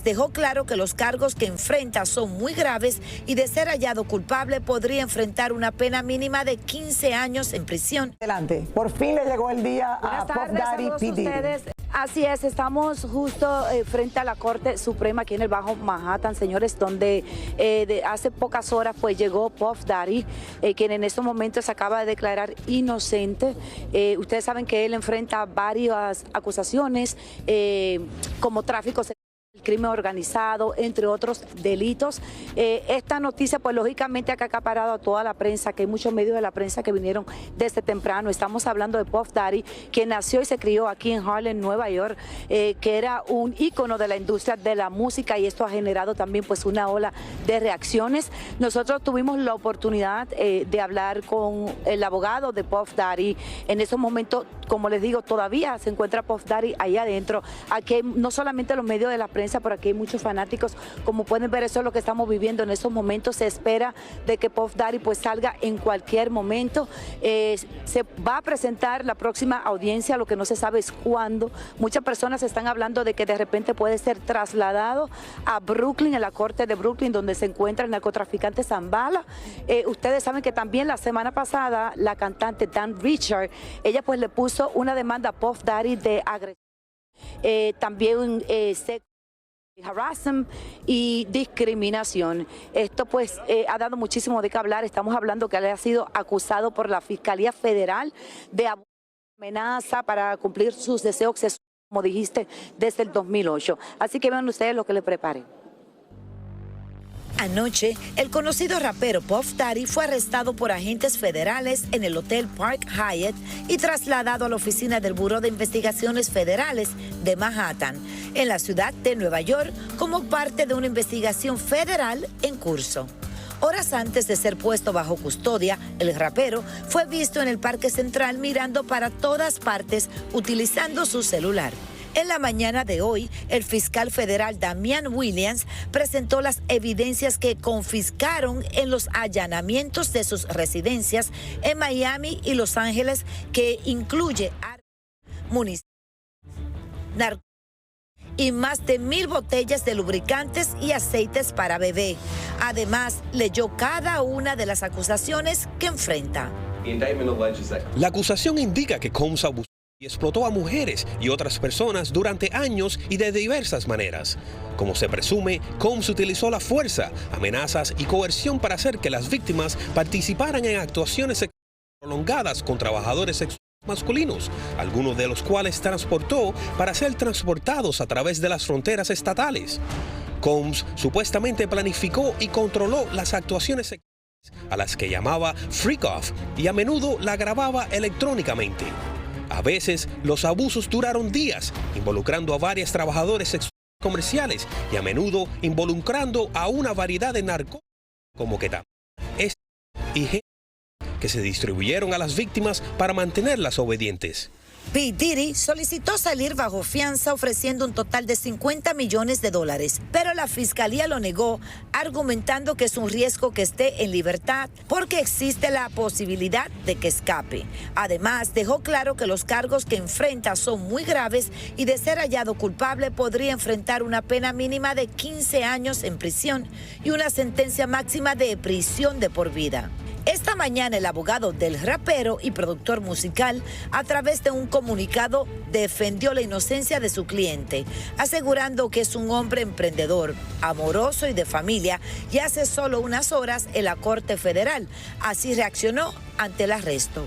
Además, dejó claro que los cargos que enfrenta son muy graves y de ser hallado culpable podría enfrentar una pena mínima de 15 años en prisión. Adelante, por fin le llegó el día a Puff Daddy P. Diddy. Así es, estamos justo frente a la Corte Suprema aquí en el Bajo Manhattan, señores, donde hace pocas horas pues llegó Puff Daddy, quien en estos momentos se acaba de declarar inocente. Ustedes saben que él enfrenta varias acusaciones como tráfico sexual, crimen organizado, entre otros delitos. Esta noticia, pues lógicamente ha acaparado a toda la prensa, que hay muchos medios de la prensa que vinieron desde temprano. Estamos hablando de Puff Daddy, quien nació y se crió aquí en Harlem, Nueva York, que era un ícono de la industria de la música, y esto ha generado también pues una ola de reacciones. Nosotros tuvimos la oportunidad de hablar con el abogado de Puff Daddy. En esos momentos, como les digo, todavía se encuentra Puff Daddy ahí adentro. Aquí hay no solamente los medios de la prensa, por aquí hay muchos fanáticos. Como pueden ver, eso es lo que estamos viviendo en estos momentos. Se espera de que Puff Daddy pues salga en cualquier momento. Se va a presentar la próxima audiencia, lo que no se sabe es cuándo. Muchas personas están hablando de que de repente puede ser trasladado a Brooklyn, en la corte de Brooklyn, donde se encuentra el narcotraficante Zambala. Ustedes saben que también la semana pasada la cantante Dan Richard, ella pues le puso una demanda a Puff Daddy de agresión, también harassment y discriminación. Esto pues ha dado muchísimo de qué hablar. Estamos hablando que él ha sido acusado por la Fiscalía Federal de amenaza para cumplir sus deseos sexuales, como dijiste, desde el 2008. Así que vean ustedes lo que le preparen. Anoche, el conocido rapero Puff Daddy fue arrestado por agentes federales en el Hotel Park Hyatt y trasladado a la oficina del Buró de Investigaciones Federales de Manhattan, en la ciudad de Nueva York, como parte de una investigación federal en curso. Horas antes de ser puesto bajo custodia, el rapero fue visto en el Parque Central mirando para todas partes utilizando su celular. En la mañana de hoy, el fiscal federal Damian Williams presentó las evidencias que confiscaron en los allanamientos de sus residencias en Miami y Los Ángeles, que incluye municiones, narcóticos y más de 1000 botellas de lubricantes y aceites para bebé. Además, leyó cada una de las acusaciones que enfrenta. La acusación indica que Combs abusó y explotó a mujeres y otras personas durante años y de diversas maneras. Como se presume, Combs utilizó la fuerza, amenazas y coerción para hacer que las víctimas participaran en actuaciones sexuales prolongadas con trabajadores sexuales masculinos, algunos de los cuales transportó para ser transportados a través de las fronteras estatales. Combs supuestamente planificó y controló las actuaciones sexuales, a las que llamaba freak off, y a menudo la grababa electrónicamente. A veces, los abusos duraron días, involucrando a varios trabajadores sexuales comerciales y a menudo involucrando a una variedad de narcóticos como ketamina y que se distribuyeron a las víctimas para mantenerlas obedientes. P. Diddy solicitó salir bajo fianza ofreciendo un total de $50 millones, pero la fiscalía lo negó, argumentando que es un riesgo que esté en libertad porque existe la posibilidad de que escape. Además, dejó claro que los cargos que enfrenta son muy graves y de ser hallado culpable podría enfrentar una pena mínima de 15 años en prisión y una sentencia máxima de prisión de por vida. Esta mañana el abogado del rapero y productor musical, a través de un comunicado, defendió la inocencia de su cliente, asegurando que es un hombre emprendedor, amoroso y de familia, y hace solo unas horas en la Corte Federal. Así reaccionó ante el arresto.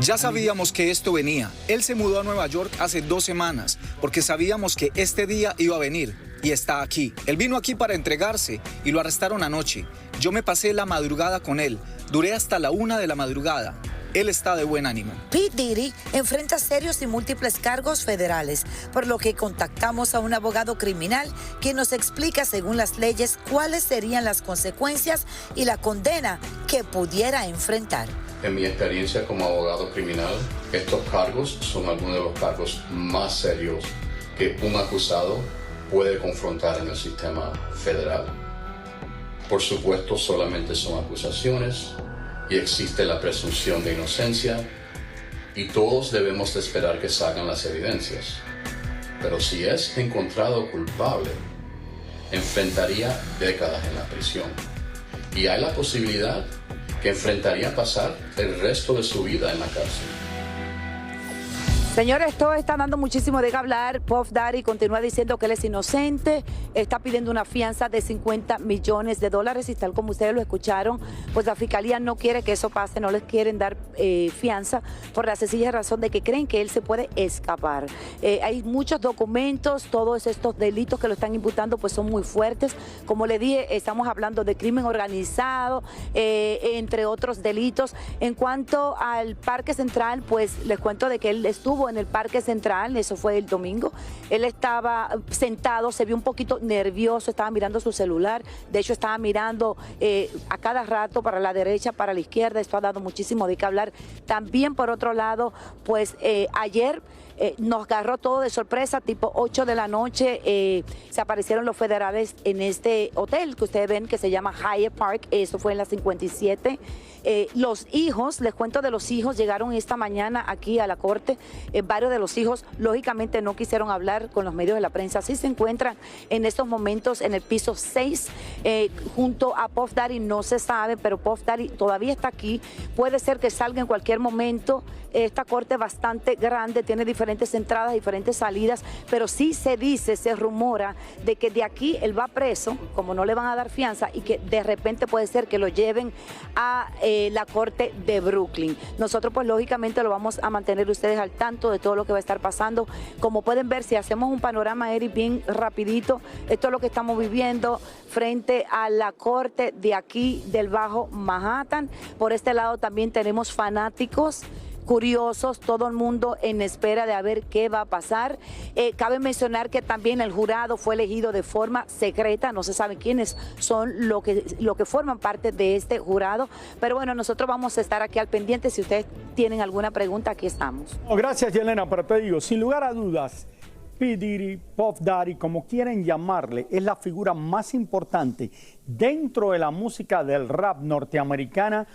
Ya sabíamos que esto venía. Él se mudó a Nueva York hace 2 semanas porque sabíamos que este día iba a venir y está aquí. Él vino aquí para entregarse y lo arrestaron anoche. Yo me pasé la madrugada con él. Duré hasta la 1 de la madrugada. Él está de buen ánimo. P. Diddy enfrenta serios y múltiples cargos federales, por lo que contactamos a un abogado criminal quien nos explica, según las leyes, cuáles serían las consecuencias y la condena que pudiera enfrentar. En mi experiencia como abogado criminal, estos cargos son algunos de los cargos más serios que un acusado puede confrontar en el sistema federal. Por supuesto, solamente son acusaciones y existe la presunción de inocencia y todos debemos de esperar que salgan las evidencias. pero si es encontrado culpable, enfrentaría décadas en la prisión. Y hay la posibilidad que enfrentaría pasar el resto de su vida en la cárcel. Señores, esto está dando muchísimo de qué hablar. Puff Daddy continúa diciendo que él es inocente, está pidiendo una fianza de $50 millones y tal como ustedes lo escucharon, pues la fiscalía no quiere que eso pase, no les quieren dar fianza por la sencilla razón de que creen que él se puede escapar. Hay muchos documentos, todos estos delitos que lo están imputando pues son muy fuertes. Como le dije, estamos hablando de crimen organizado, entre otros delitos. En cuanto al Parque Central, pues les cuento de que él estuvo en el Parque Central, eso fue el domingo. Él estaba sentado, se vio un poquito nervioso, estaba mirando su celular, de hecho estaba mirando a cada rato para la derecha, para la izquierda. Esto ha dado muchísimo de qué hablar. También por otro lado, pues ayer nos agarró todo de sorpresa, tipo 8 de la noche, se aparecieron los federales en este hotel que ustedes ven que se llama Hyatt Park, eso fue en la 57. Los hijos, les cuento de los hijos, llegaron esta mañana aquí a la corte. Varios de los hijos, lógicamente, no quisieron hablar con los medios de la prensa. Sí se encuentran en estos momentos en el piso 6, junto a Puff Daddy. No se sabe, pero Puff Daddy todavía está aquí. Puede ser que salga en cualquier momento. Esta corte es bastante grande, tiene diferentes entradas, diferentes salidas, pero sí se dice, se rumora de que de aquí él va preso, como no le van a dar fianza, y que de repente puede ser que lo lleven a la corte de Brooklyn. Nosotros pues lógicamente lo vamos a mantener ustedes al tanto de todo lo que va a estar pasando. Como pueden ver, si hacemos un panorama, Eric, bien rapidito, esto es lo que estamos viviendo frente a la corte de aquí del Bajo Manhattan. Por este lado también tenemos fanáticos, curiosos, todo el mundo en espera de a ver qué va a pasar. Cabe mencionar que también el jurado fue elegido de forma secreta, no se sabe quiénes son lo que forman parte de este jurado, pero bueno, nosotros vamos a estar aquí al pendiente. Si ustedes tienen alguna pregunta, aquí estamos. Gracias, Yelena, pero te digo, sin lugar a dudas, P. Diddy, Puff Daddy, como quieren llamarle, es la figura más importante dentro de la música del rap norteamericana,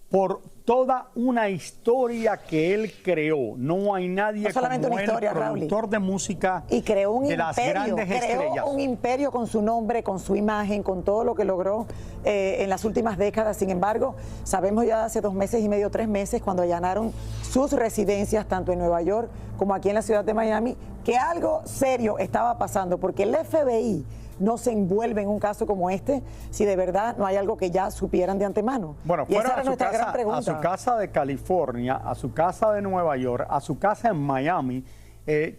por toda una historia que él creó. No hay nadie no solamente como una historia, él, productor de música y creó un de imperio, las grandes estrellas. Creó un imperio con su nombre, con su imagen, con todo lo que logró en las últimas décadas. Sin embargo, sabemos ya hace 2 meses y medio, 3 meses, cuando allanaron sus residencias, tanto en Nueva York como aquí en la ciudad de Miami, que algo serio estaba pasando, porque el FBI no se envuelve en un caso como este si de verdad no hay algo que ya supieran de antemano. Bueno, fueron a su casa de California, a su casa de Nueva York, a su casa en Miami,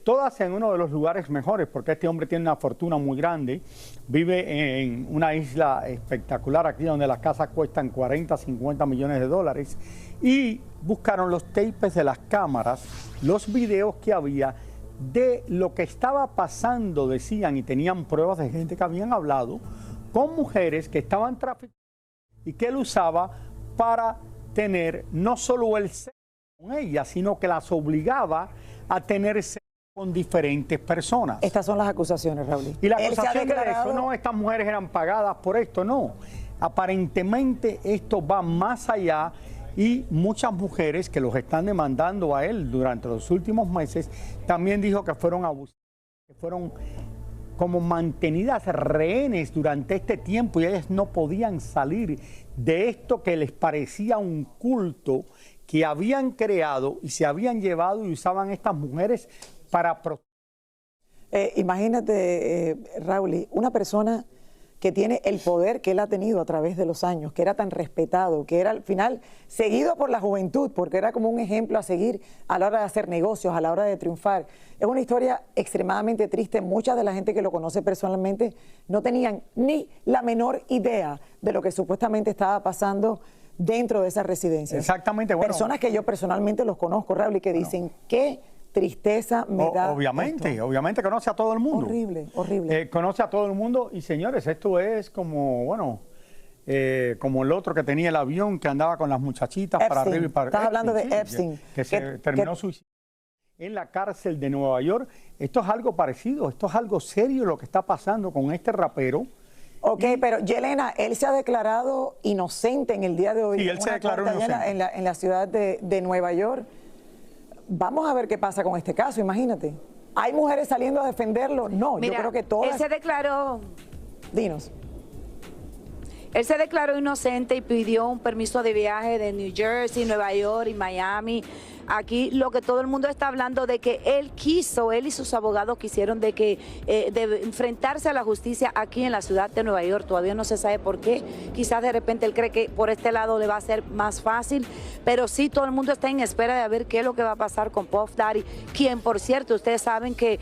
todas en uno de los lugares mejores, porque este hombre tiene una fortuna muy grande, vive en una isla espectacular aquí donde las casas cuestan 40, 50 millones de dólares, y buscaron los tapes de las cámaras, los videos que había de lo que estaba pasando, decían, y tenían pruebas de gente que habían hablado con mujeres que estaban traficando y que él usaba para tener no solo el sexo con ellas, sino que las obligaba a tener sexo con diferentes personas. Estas son las acusaciones, Raúl. Y la acusación de eso, no, estas mujeres eran pagadas por esto, no. Aparentemente esto va más allá. Y muchas mujeres que los están demandando a él durante los últimos meses, también dijo que fueron abusadas, que fueron como mantenidas rehenes durante este tiempo y ellas no podían salir de esto que les parecía un culto que habían creado y se habían llevado y usaban estas mujeres para... Imagínate, Raúl, una persona que tiene el poder que él ha tenido a través de los años, que era tan respetado, que era al final seguido por la juventud, porque era como un ejemplo a seguir a la hora de hacer negocios, a la hora de triunfar. Es una historia extremadamente triste. Mucha de la gente que lo conoce personalmente no tenían ni la menor idea de lo que supuestamente estaba pasando dentro de esa residencia. Exactamente. Bueno, personas que yo personalmente los conozco, Raúl, y que dicen que tristeza me da. Obviamente conoce a todo el mundo. Horrible, horrible. Conoce a todo el mundo y señores, esto es como, bueno, como el otro que tenía el avión que andaba con las muchachitas Epstein. para arriba y para Estás hablando de sí, Epstein. Que se terminó suicidando en la cárcel de Nueva York. Esto es algo parecido, esto es algo serio lo que está pasando con este rapero. Ok, pero Yelena, él se ha declarado inocente en el día de hoy. Sí, él se declaró inocente. En la ciudad de Nueva York. Vamos a ver qué pasa con este caso, imagínate. ¿Hay mujeres saliendo a defenderlo? No, Mira, yo creo que todas... Él se declaró... Dinos. Él se declaró inocente y pidió un permiso de viaje de New Jersey, Nueva York y Miami. Aquí lo que todo el mundo está hablando de que él y sus abogados quisieron de enfrentarse a la justicia aquí en la ciudad de Nueva York. Todavía no se sabe por qué. Quizás de repente él cree que por este lado le va a ser más fácil, pero sí todo el mundo está en espera de ver qué es lo que va a pasar con Puff Daddy, quien por cierto, ustedes saben que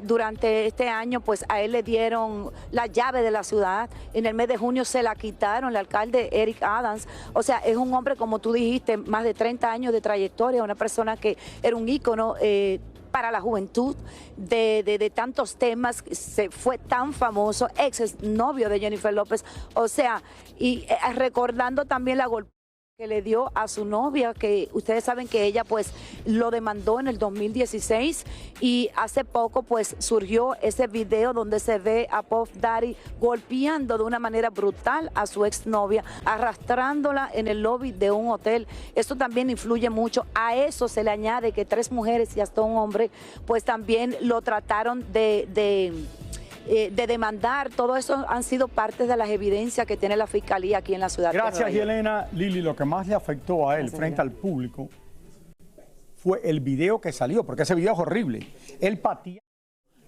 durante este año pues a él le dieron la llave de la ciudad. En el mes de junio se la quitaron, el alcalde Eric Adams. O sea, es un hombre, como tú dijiste, más de 30 años de trayectoria, una persona que era un ícono para la juventud de tantos temas, se fue tan famoso, ex novio de Jennifer López, o sea, y recordando también la golpe que le dio a su novia, que ustedes saben que ella pues lo demandó en el 2016 y hace poco pues surgió ese video donde se ve a Puff Daddy golpeando de una manera brutal a su exnovia, arrastrándola en el lobby de un hotel. Esto también influye mucho. A eso se le añade que 3 mujeres y hasta un hombre pues también lo trataron de demandar. Todo eso han sido parte de las evidencias que tiene la Fiscalía aquí en la ciudad. Gracias, Yelena. Lili, lo que más le afectó a él frente al público fue el video que salió, porque ese video es horrible. Él pateó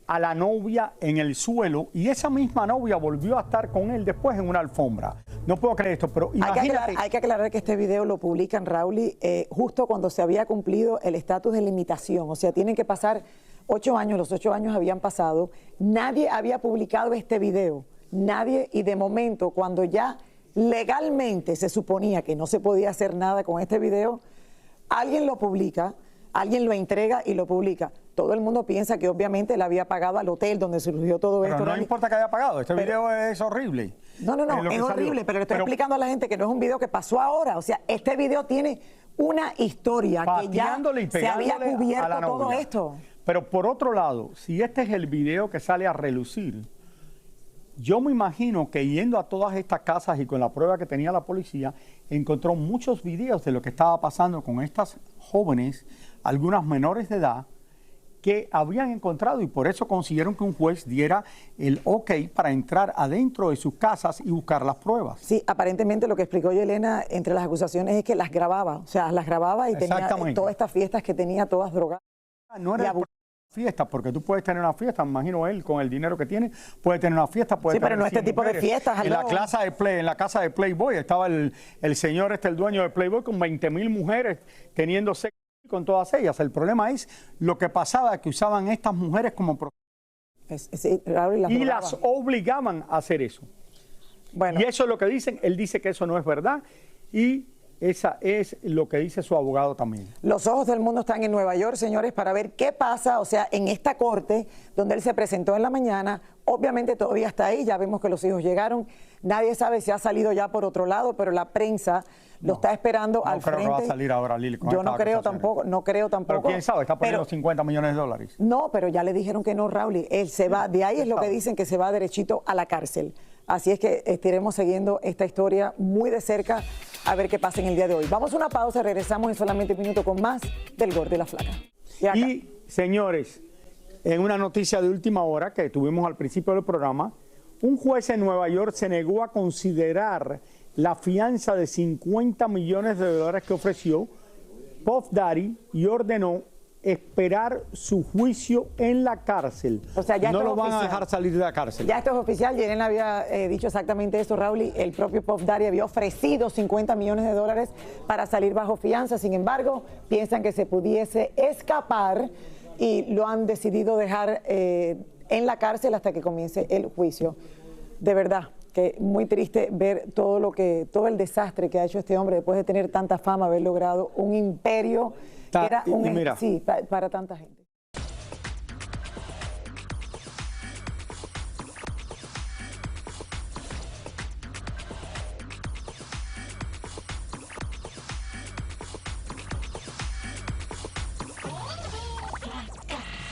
a la novia en el suelo y esa misma novia volvió a estar con él después en una alfombra. No puedo creer esto, pero imagínate. Hay que aclarar que este video lo publican, Raúl, justo cuando se había cumplido el estatus de limitación. O sea, tienen que pasar 8 años, los 8 años habían pasado, nadie había publicado este video, nadie, y de momento, cuando ya legalmente se suponía que no se podía hacer nada con este video, alguien lo publica, alguien lo entrega y lo publica. Todo el mundo piensa que obviamente él había pagado al hotel donde surgió todo esto. Pero no importa que haya pagado, este video es horrible. No, es horrible, pero le estoy explicando a la gente que no es un video que pasó ahora. O sea, este video tiene una historia que ya se había cubierto todo esto. Pero por otro lado, si este es el video que sale a relucir, yo me imagino que yendo a todas estas casas y con la prueba que tenía la policía, encontró muchos videos de lo que estaba pasando con estas jóvenes, algunas menores de edad, que habían encontrado y por eso consiguieron que un juez diera el ok para entrar adentro de sus casas y buscar las pruebas. Sí, aparentemente lo que explicó Yelena entre las acusaciones es que las grababa, o sea, las grababa y tenía todas estas fiestas que tenía todas drogadas. No era fiesta, porque tú puedes tener una fiesta, me imagino él con el dinero que tiene, puede tener una fiesta, puede sí, pero no este tipo de fiestas. En la casa de Playboy estaba el señor el dueño de Playboy con 20,000 mujeres teniendo sexo con todas ellas. El problema es lo que pasaba, que usaban estas mujeres como y las obligaban a hacer eso. Bueno. Y eso es lo que dicen, él dice que eso no es verdad y esa es lo que dice su abogado también. Los ojos del mundo están en Nueva York, señores, para ver qué pasa, o sea, en esta corte donde él se presentó en la mañana. Obviamente todavía está ahí, ya vemos que los hijos llegaron. Nadie sabe si ha salido ya por otro lado, pero la prensa lo está esperando al frente. No creo que va a salir ahora, Lili. Yo no creo tampoco, Pero quién sabe, está poniendo 50 millones de dólares. No, pero ya le dijeron que no, Raúl. Él se va, de ahí es lo que dicen, que se va derechito a la cárcel. Así es que estaremos siguiendo esta historia muy de cerca a ver qué pasa en el día de hoy. Vamos a una pausa, regresamos en solamente un minuto con más del Gordo y la Flaca. Y señores, en una noticia de última hora que tuvimos al principio del programa, un juez en Nueva York se negó a considerar la fianza de 50 millones de dólares que ofreció Puff Daddy y ordenó esperar su juicio en la cárcel. O sea, ya no lo van a dejar salir de la cárcel. Ya esto es oficial. Yelena había dicho exactamente eso, Raúl. El propio Puff Daddy había ofrecido 50 millones de dólares para salir bajo fianza. Sin embargo, piensan que se pudiese escapar y lo han decidido dejar en la cárcel hasta que comience el juicio. De verdad que muy triste ver todo el desastre que ha hecho este hombre después de tener tanta fama, haber logrado un imperio. Era un, sí, para tanta gente.